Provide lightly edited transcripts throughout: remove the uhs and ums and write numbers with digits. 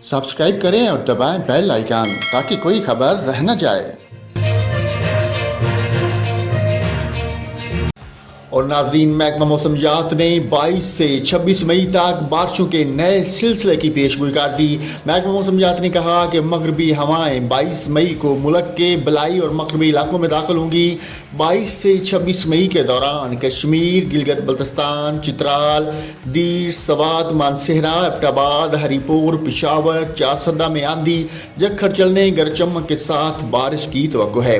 Subscribe करें और दबाएं बेल आइकन ताकि कोई खबर रह न जाए। और नाजरीन, महकमा मौसमियात ने 22 से 26 मई तक बारिशों के नए सिलसिले की पेशगोई कर दी। महकमा मौसमियात ने कहा कि मगरबी हवाएं 22 मई को मुल्क के बलाई और मगरबी इलाकों में दाखिल होंगी। 22 से 26 मई के दौरान कश्मीर, गिलगित बल्तिस्तान, चित्राल, दीर, सवात, मानसेहरा, एबटाबाद, हरीपुर, पिशावर, चारसदा में आंधी, जखर चलने, गरज चमक के साथ बारिश की तवक्को है।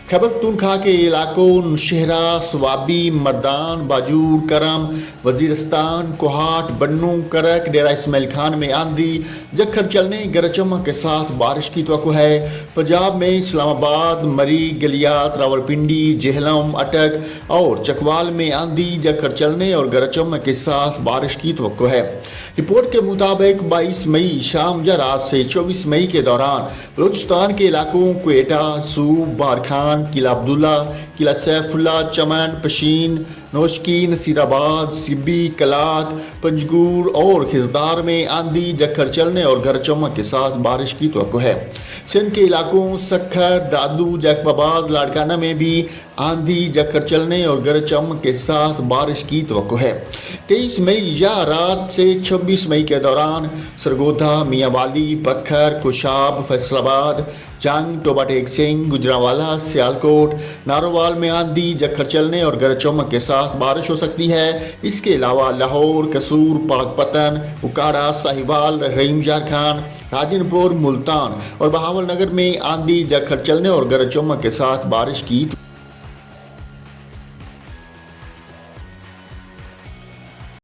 खैबर पख्तूनख्वा के इलाकों नौशहरा, स्वाबी, मर्दान, बाजूर, करम, वजीरिस्तान, कोहाट, बन्नू, करक, डेरा इस्माइल खान में आंधी, जखर चलने, गरज चमक के साथ बारिश की तवक्को है। पंजाब में इस्लामाबाद, मरी, गलियात, रावलपिंडी, जेहलम, अटक और चकवाल में आंधी, जखर चलने और गरज चमक के साथ बारिश की तवक्को है। रिपोर्ट के मुताबिक 22 मई शाम या रात से 24 मई के दौरान बलूचिस्तान के इलाकों क्वेटा, सूब, बारखान, किला अब्दुल्ला, किला सैफुल्ला, चमन, पशीन, नौशकी, नसीराबाद, सिब्बी, कलात, पंजगूर और खिजदार में आंधी, जखर चलने और गरज चमक के साथ बारिश की तवक्को है। सिंध के इलाकों सखर, दादू, जैकबाबाद, लाड़काना में भी आंधी, जखर चलने और गरज चमक के साथ बारिश की तवक्को है। 23 मई या रात से 26 मई के दौरान सरगोधा, मियांवाली, पत्थर, कुशाब, फैसलाबाद, जंग, टोबा टेक सिंह, गुजरांवाला, सियालकोट, नारोवाल में आंधी, जखर चलने और गरज चमक के साथ बारिश हो सकती है। इसके अलावा लाहौर, कसूर, पाकपतन, उकाड़ा, साहिवाल, रहीम झारखान, राजनपुर, मुल्तान और बहावल नगर में आंधी, जखर चलने और गरज चमक के साथ बारिश की